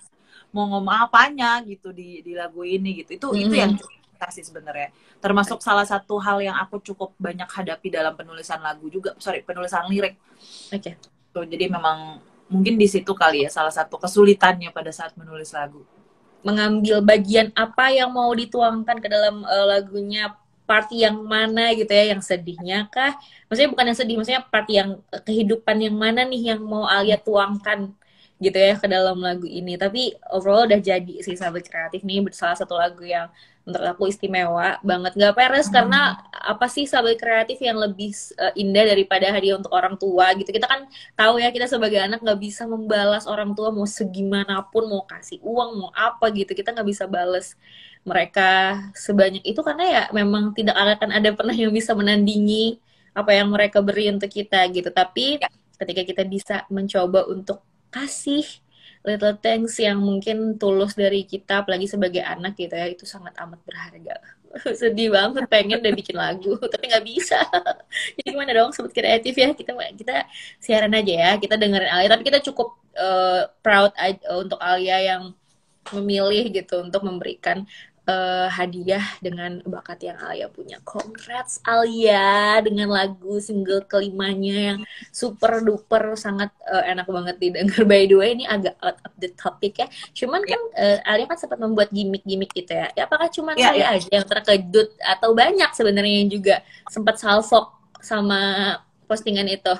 mau ngomong apanya gitu di lagu ini gitu itu yang Mm-mm. cerita sih sebenarnya termasuk salah satu hal yang aku cukup banyak hadapi dalam penulisan lagu juga penulisan lirik Oke. tuh jadi memang mungkin di situ kali ya salah satu kesulitannya pada saat menulis lagu. Mengambil bagian apa yang mau dituangkan ke dalam lagunya, part yang mana gitu ya, yang sedihnya kah? Maksudnya bukan yang sedih, maksudnya part yang kehidupan yang mana nih yang mau Alia tuangkan gitu ya ke dalam lagu ini. Tapi overall udah jadi sih Sahabat Kreatif nih, salah satu lagu yang menurut aku istimewa banget, nggak peres. Karena apa sih Sahabat Kreatif yang lebih indah daripada hadiah untuk orang tua gitu. Kita kan tahu ya, kita sebagai anak nggak bisa membalas orang tua mau segimanapun, mau kasih uang mau apa gitu, kita nggak bisa balas mereka sebanyak itu, karena ya memang tidak akan ada pernah yang bisa menandingi apa yang mereka beri untuk kita gitu. Tapi Ya, ketika kita bisa mencoba untuk kasih little things yang mungkin tulus dari kita, apalagi sebagai anak gitu ya, itu sangat amat berharga. Sedih banget pengen udah bikin lagu tapi nggak bisa. Jadi gimana dong sobat kreatif ya, kita siaran aja ya, kita dengerin Alia, tapi kita cukup proud untuk Alia yang memilih gitu untuk memberikan hadiah dengan bakat yang Alia punya. Congrats Alia dengan lagu single kelimanya yang super duper sangat enak banget didengar. By the way, ini agak out of the topic ya. Cuman Ya, kan Alia kan sempat membuat gimmick-gimmick gitu ya. Ya apakah cuman ya, ya. Alia aja yang terkejut atau banyak sebenarnya yang juga sempat salfok sama postingan itu?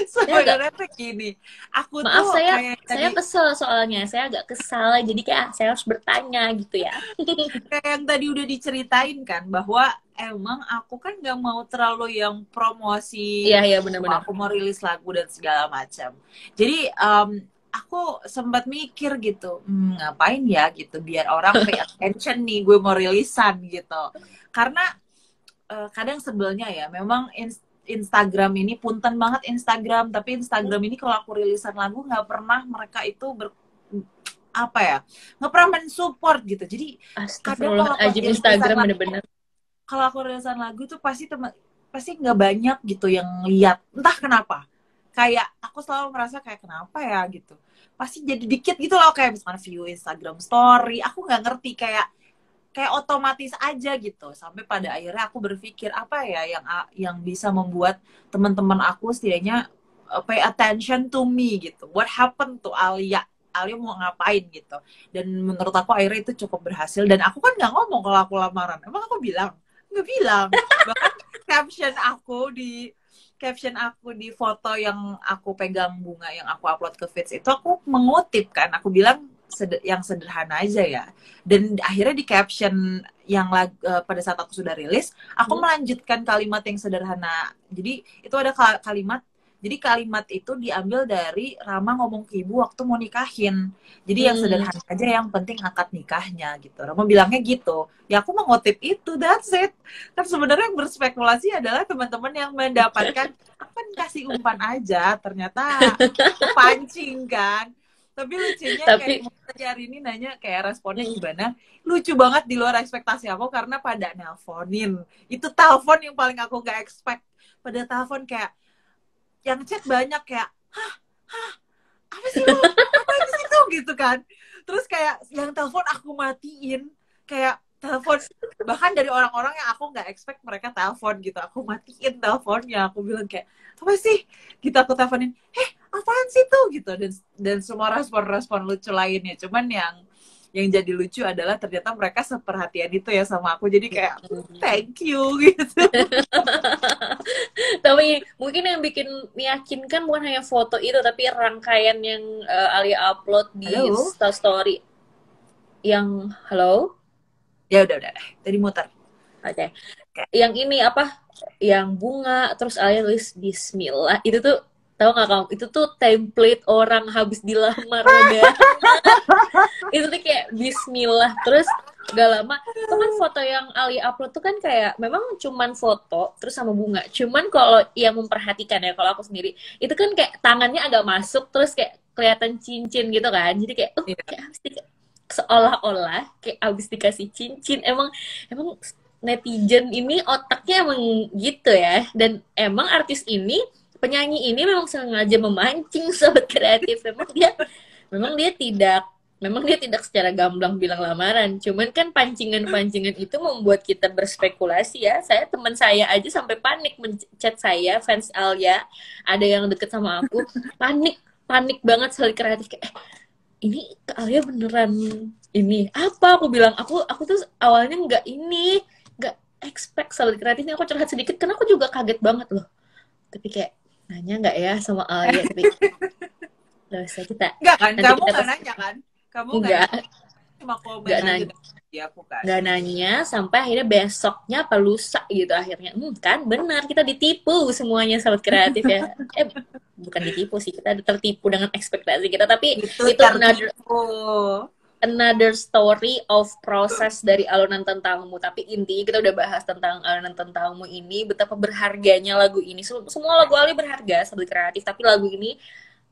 Saya agak Sebenarnya tuh gini, aku Maaf, tuh kayak saya tadi kesel soalnya. Saya agak kesal, jadi kayak saya harus bertanya gitu ya. kayak yang tadi udah diceritain kan bahwa emang aku kan nggak mau terlalu yang promosi Iya, iya bahwa benar-benar. aku mau rilis lagu dan segala macam. Jadi aku sempat mikir gitu, ngapain ya gitu biar orang pay attention nih gue mau rilisan gitu. Karena kadang sebelnya ya memang Instagram ini punten banget Instagram, tapi Instagram ini kalau aku rilisan lagu nggak pernah mereka itu apa ya, nggak pernah mensupport gitu. Jadi kadang kalau aku Astagfirullahaladzim, lagi rilisan Instagram lagu, bener-bener. kalau aku rilisan lagu tuh pasti teman, pasti nggak banyak gitu yang lihat, entah kenapa. Kayak aku selalu merasa kayak kenapa ya gitu, pasti jadi dikit gitu loh, kayak misalkan view Instagram story aku nggak ngerti, kayak kayak otomatis aja gitu. Sampai pada akhirnya aku berpikir apa ya yang bisa membuat teman-teman aku setidaknya pay attention to me gitu. What happened to Alia? Alia mau ngapain gitu. Dan menurut aku akhirnya itu cukup berhasil. Dan aku kan nggak ngomong kalau aku lamaran. Emang aku bilang? Nggak bilang. Bahkan caption aku di foto yang aku pegang bunga yang aku upload ke feeds itu aku mengutip kan. Aku bilang yang sederhana aja ya. Dan akhirnya di caption yang pada saat aku sudah rilis, aku Hmm? melanjutkan kalimat yang sederhana. Jadi itu ada kalimat, jadi kalimat itu diambil dari Rama ngomong ke ibu waktu mau nikahin. Jadi yang Hmm. sederhana aja, yang penting akad nikahnya gitu. Rama bilangnya gitu. Ya aku mengutip itu, that's it. Kan sebenarnya yang berspekulasi adalah teman-teman yang mendapatkan, aku kan kasih umpan aja, ternyata kepancing kan. Tapi lucunya kayak Tapi tadi hari ini nanya kayak responnya gimana, lucu banget di luar ekspektasi aku karena pada nelponin. Itu telepon yang paling aku gak expect. Pada telepon kayak yang chat banyak kayak, hah, apa sih lo? Apa sih itu gitu kan? Terus kayak yang telepon aku matiin, kayak telepon bahkan dari orang-orang yang aku nggak expect mereka telepon gitu, aku matiin teleponnya, aku bilang kayak apa sih? Gitu aku teleponin, apaan sih tuh gitu, dan semua respon-respon lucu lainnya. Cuman yang jadi lucu adalah ternyata mereka seperhatian itu ya sama aku, jadi kayak thank you gitu. tapi mungkin yang bikin meyakinkan bukan hanya foto itu, tapi rangkaian yang Alia upload di Halo, story yang halo. ya udah tadi muter. Oke. Okay. Kayak, Yang ini apa? Yang bunga terus Alia tulis Bismillah. Itu tuh tahu nggak kamu? Itu tuh template orang habis dilamar udah. Itu tuh kayak Bismillah. Terus gak lama itu kan foto yang Ali upload tuh kan kayak memang cuman foto terus sama bunga. Cuman kalau yang memperhatikan ya, kalau aku sendiri itu kan kayak tangannya agak masuk terus kayak kelihatan cincin gitu kan. Jadi kayak iya. kayak habis seolah-olah kayak habis dikasih cincin. Emang emang netizen ini otaknya emang gitu ya. Dan emang artis ini, penyanyi ini memang sengaja memancing sobat kreatif. Memang dia tidak secara gamblang bilang lamaran. Cuman kan pancingan-pancingan itu membuat kita berspekulasi ya. Teman saya aja sampai panik menchat saya, fans Alia, ada yang deket sama aku, panik, panik banget soal kreatif kayak, ini Kak Alia beneran ini apa? Aku bilang aku tuh awalnya nggak expect soal kreatifnya. Aku curhat sedikit karena aku juga kaget banget loh. Tapi kayak nanya nggak ya sama Alia, tapi nggak usah, kita Enggak kan? nanti Kamu kita nggak nanya kan? Kamu nggak nggak nanya, cuma komen nggak aja nanya di aku kan. nggak nanya sampai akhirnya besoknya apa lusa gitu akhirnya, kan benar kita ditipu semuanya sahabat kreatif ya. Bukan ditipu sih, kita tertipu dengan ekspektasi kita, tapi Itu itu another tertipu. another story of proses dari alunan tentangmu. Tapi intinya kita udah bahas tentang alunan tentangmu ini, betapa berharganya lagu ini. Semua lagu Ali berharga sahabat kreatif, tapi lagu ini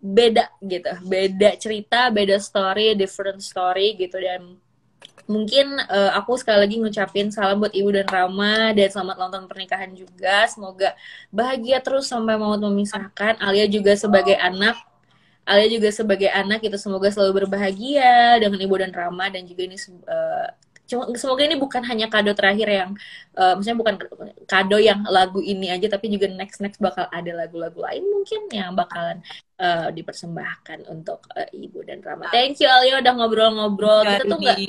beda gitu, beda cerita, beda story, different story gitu. Dan mungkin aku sekali lagi ngucapin salam buat Ibu dan Rama dan selamat ulang tahun pernikahan juga. Semoga bahagia terus sampai maut memisahkan. Alia juga sebagai anak itu semoga selalu berbahagia dengan Ibu dan Rama. Dan juga ini semoga ini bukan hanya kado terakhir yang maksudnya bukan kado yang lagu ini aja, tapi juga next bakal ada lagu-lagu lain mungkin yang bakalan dipersembahkan untuk Ibu dan Rama. Thank you Alia udah ngobrol-ngobrol. Kita tuh nggak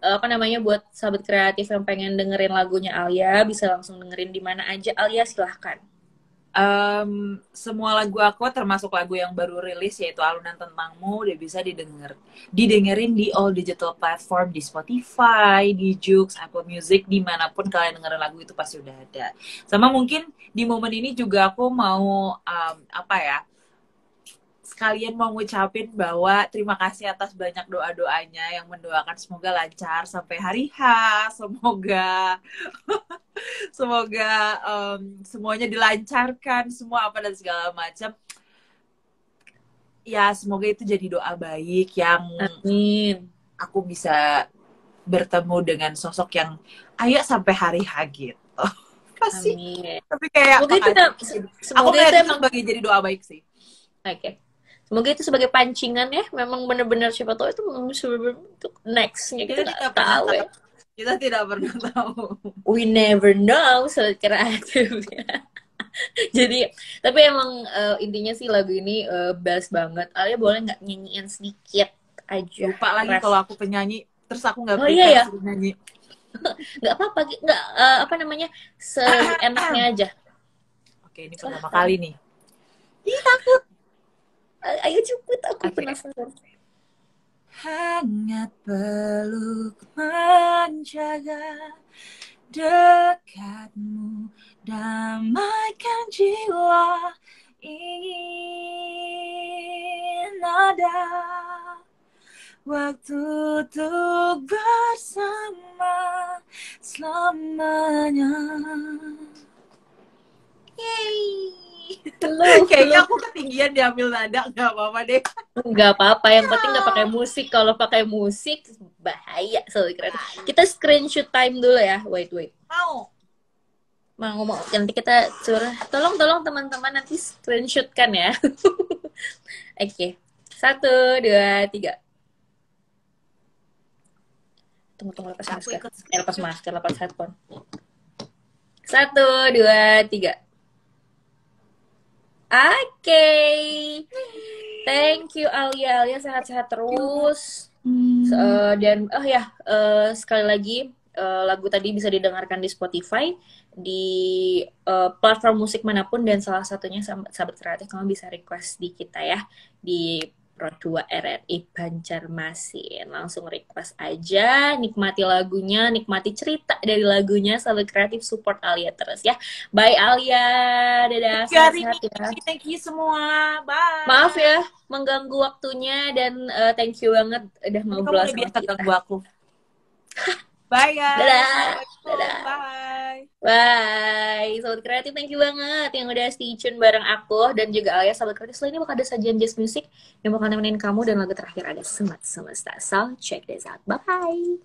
apa namanya, buat sahabat kreatif yang pengen dengerin lagunya Alia bisa langsung dengerin di mana aja. Alia silahkan. Semua lagu aku termasuk lagu yang baru rilis yaitu Alunan Tentangmu udah bisa didengerin di all digital platform, di Spotify, di Joox, Apple Music, dimanapun kalian dengerin lagu itu pasti udah ada. Sama mungkin di momen ini juga aku mau sekalian mau ngucapin bahwa terima kasih atas banyak doa-doanya yang mendoakan semoga lancar sampai hari H, semoga semuanya dilancarkan, semua apa dan segala macam. Ya, semoga itu jadi doa baik yang Amin. Aku bisa bertemu dengan sosok yang ayo sampai hari H gitu. Pasti. Amin. Tapi kayak aku melihat itu sebagai jadi doa baik sih. Oke. Semoga itu sebagai pancingan ya. Memang benar-benar siapa tahu itu untuk nextnya kita nggak tahu ya. Kita tidak pernah tahu. We never know, so kreatifnya. Jadi, tapi emang intinya sih lagu ini best banget. Alia boleh nggak nyanyiin sedikit aja? Lupa lagi kalau aku penyanyi, terus aku nggak prepare nyanyi. Nggak apa-apa, nggak apa namanya, seenaknya aja. Oke, ini pertama kali nih. Ih, takut. Ayo cepet, aku penasaran. Hangat peluk menjaga dekatmu, damaikan jiwa, ingin ada waktu untuk bersama selamanya. Yeay. Kayaknya aku ketinggian diambil nada, nggak apa-apa deh. Nggak apa-apa, yang penting nggak pakai musik. Kalau pakai musik bahaya soalnya. Kita screenshot time dulu ya. Wait. Mau nanti kita curah. Tolong teman-teman nanti screenshot kan ya. Oke. 1, 2, 3. Tunggu lepas masker. Lepas headphone. 1, 2, 3. Oke. Thank you Alia sehat-sehat terus. Dan sekali lagi lagu tadi bisa didengarkan di Spotify, di platform musik manapun, dan salah satunya sahabat kreatif kamu bisa request di kita ya di Pro 2 RRI Banjarmasin. Langsung request aja, nikmati lagunya, nikmati cerita dari lagunya. Sahabat kreatif support Alia terus ya. Bye Alia, dadah, sehat-sehat ya. Thank you semua, bye. Maaf ya mengganggu waktunya, dan thank you banget udah ngobrol sama kita. Ganggu aku. Bye guys. Dadah. Bye. Sahabat kreatif, thank you banget yang udah stay tune bareng aku dan juga Alia. Sahabat kreatif, setelah ini bakal ada sajian jazz music yang bakal nemenin kamu, dan lagu terakhir ada Semat Semesta. So, check this out. Bye.